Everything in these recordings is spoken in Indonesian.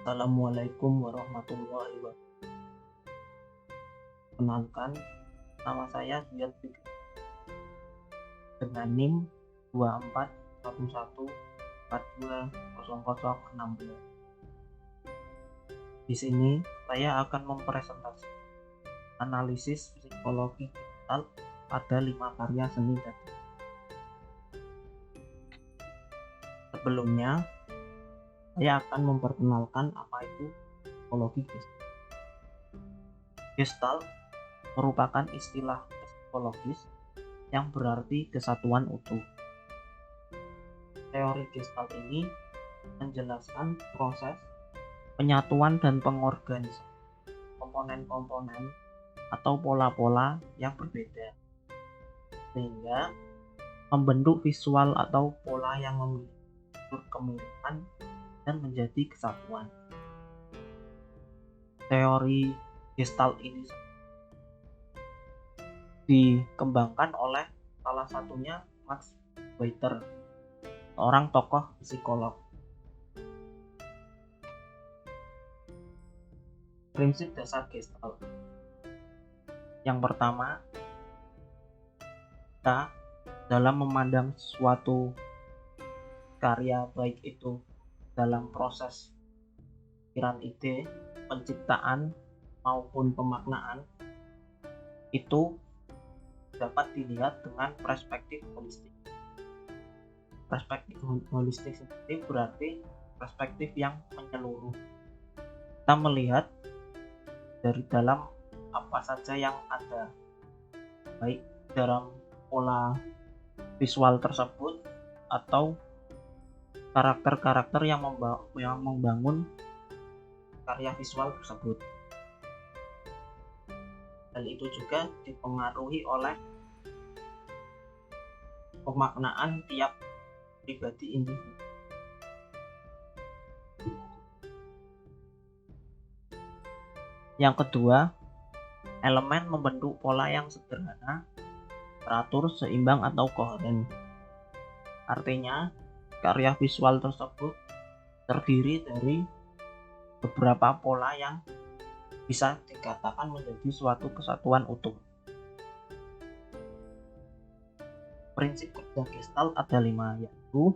Assalamualaikum warahmatullahi wabarakatuh. Kenalkan, nama saya Ziyad Fikri dengan NIM 2411420016. Di sini saya akan mempresentasikan analisis psikologi digital pada 5 karya seni dan sebelumnya saya akan memperkenalkan apa itu psikologi Gestalt. Gestalt merupakan istilah psikologis yang berarti kesatuan utuh. Teori Gestalt ini menjelaskan proses penyatuan dan pengorganisasian komponen-komponen atau pola-pola yang berbeda, sehingga membentuk visual atau pola yang memiliki kemiripan dan menjadi kesatuan. Teori Gestalt ini dikembangkan oleh salah satunya Max Weber, seorang tokoh psikolog. Prinsip dasar Gestalt. Yang pertama, kita dalam memandang suatu karya, baik itu dalam proses pikiran ide, penciptaan maupun pemaknaan, itu dapat dilihat dengan perspektif holistik. Perspektif holistik sendiri berarti perspektif yang menyeluruh. Kita melihat dari dalam apa saja yang ada, baik dalam pola visual tersebut atau karakter-karakter yang membangun karya visual tersebut. Hal itu juga dipengaruhi oleh pemaknaan tiap pribadi individu. Yang kedua, elemen membentuk pola yang sederhana, teratur, seimbang atau koheren. Artinya, karya visual tersebut terdiri dari beberapa pola yang bisa dikatakan menjadi suatu kesatuan utuh. Prinsip kerja Gestalt ada 5, yaitu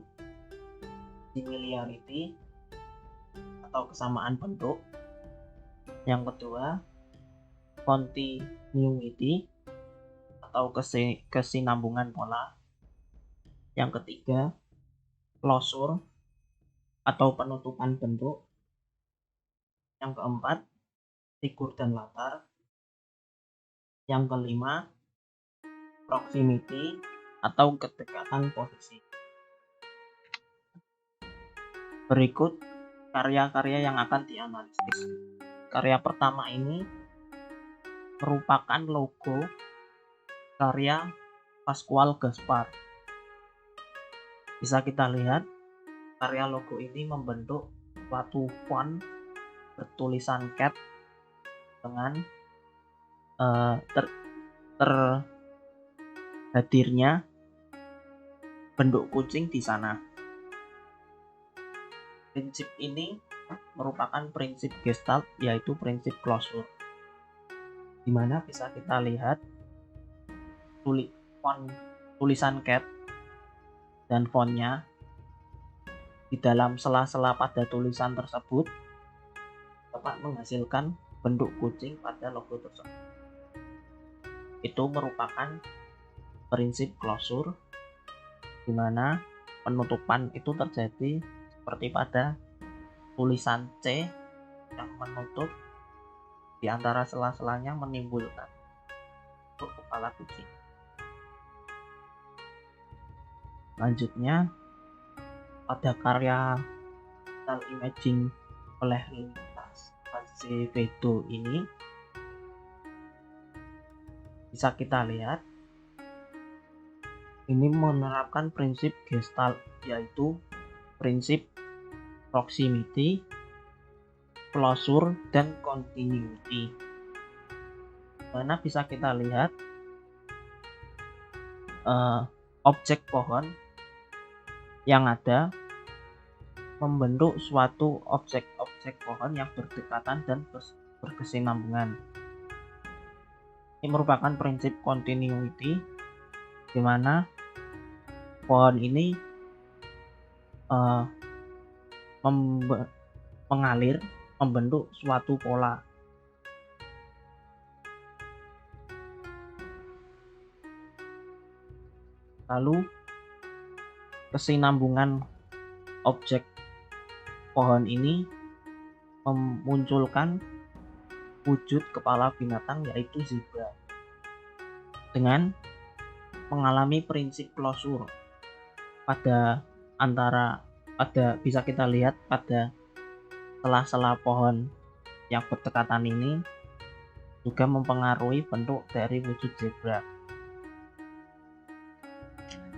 similarity atau kesamaan bentuk. Yang kedua, continuity atau kesinambungan pola. Yang ketiga, closure atau penutupan bentuk. Yang keempat, figur dan latar. Yang kelima, proximity atau kedekatan posisi. Berikut karya-karya yang akan dianalisis. Karya pertama ini merupakan logo karya Pascual Gaspar. Bisa kita lihat, karya logo ini membentuk suatu font bertulisan cat dengan terhadirnya bentuk kucing di sana. Prinsip ini merupakan prinsip Gestalt, yaitu prinsip closure, di mana bisa kita lihat tulisan cat dan fontnya di dalam sela-sela pada tulisan tersebut dapat menghasilkan bentuk kucing pada logo tersebut. Itu merupakan prinsip closure, di mana penutupan itu terjadi seperti pada tulisan C yang menutup di antara sela-selanya menimbulkan bentuk kepala kucing. Selanjutnya, pada karya digital imaging oleh Lucas Azevedo ini bisa kita lihat ini menerapkan prinsip Gestalt, yaitu prinsip proximity, closure, dan continuity. Mana bisa kita lihat objek pohon yang ada membentuk suatu objek-objek pohon yang berdekatan dan berkesinambungan. Ini merupakan prinsip continuity, di mana pohon ini mengalir membentuk suatu pola. Lalu kesinambungan objek pohon ini memunculkan wujud kepala binatang, yaitu zebra, dengan mengalami prinsip klosur bisa kita lihat pada sela-sela pohon yang berdekatan ini juga mempengaruhi bentuk dari wujud zebra.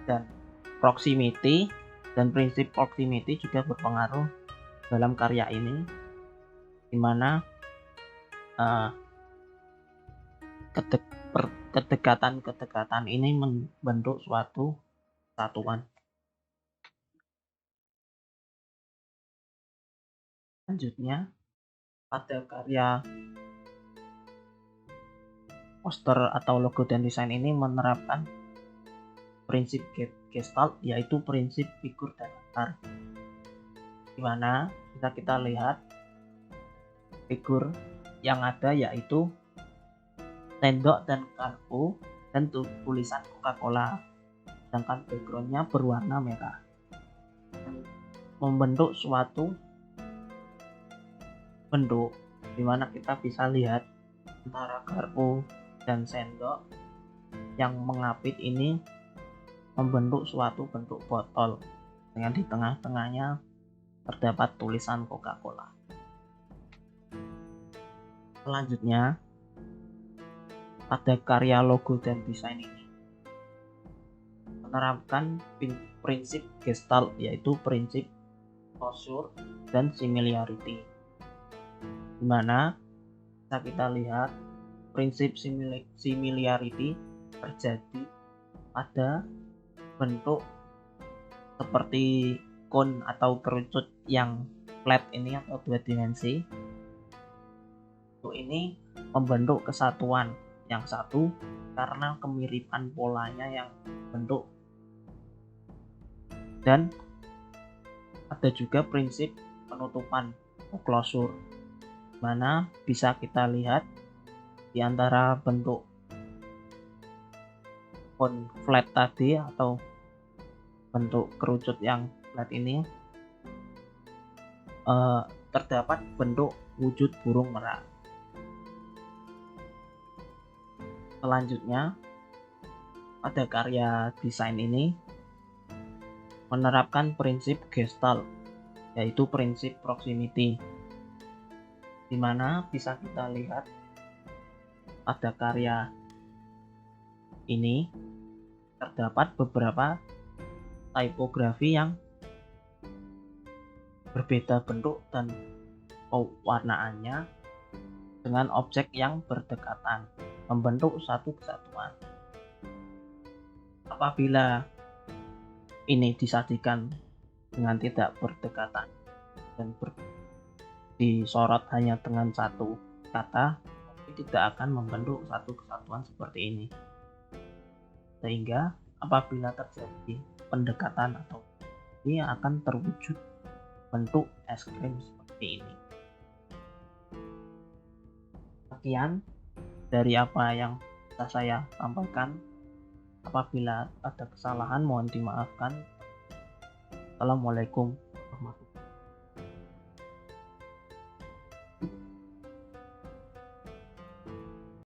Dan proximity dan prinsip proximity juga berpengaruh dalam karya ini, di mana kedekatan ini membentuk suatu satuan. Selanjutnya, pada karya poster atau logo dan desain ini menerapkan prinsip Gestalt, yaitu prinsip figur dan akar, di mana bisa kita lihat figur yang ada yaitu sendok dan kartu dan tulisan Coca-Cola, sedangkan backgroundnya berwarna merah, membentuk suatu bentuk di mana kita bisa lihat antara garpu dan sendok yang mengapit ini membentuk suatu bentuk botol dengan di tengah-tengahnya terdapat tulisan Coca-Cola. Selanjutnya, pada karya logo dan desain ini menerapkan prinsip Gestalt, yaitu prinsip closure dan similarity, di mana bisa kita lihat prinsip similarity terjadi pada bentuk seperti cone atau kerucut yang flat ini atau dua dimensi. Bentuk ini membentuk kesatuan yang satu karena kemiripan polanya yang bentuk. Dan ada juga prinsip penutupan atau closure, mana bisa kita lihat di antara bentuk cone flat tadi atau bentuk kerucut yang flat ini terdapat bentuk wujud burung merak. Selanjutnya, pada karya desain ini menerapkan prinsip Gestalt, yaitu prinsip proximity, di mana bisa kita lihat pada karya ini terdapat beberapa tipografi yang berbeda bentuk dan pewarnaannya dengan objek yang berdekatan, membentuk satu kesatuan. Apabila ini disajikan dengan tidak berdekatan dan disorot hanya dengan satu kata, tidak akan membentuk satu kesatuan seperti ini. Sehingga apabila terjadi pendekatan atau ini akan terwujud bentuk es krim seperti ini. Sekian dari apa yang bisa saya sampaikan. Apabila ada kesalahan mohon dimaafkan. Assalamualaikum warahmatullahi wabarakatuh.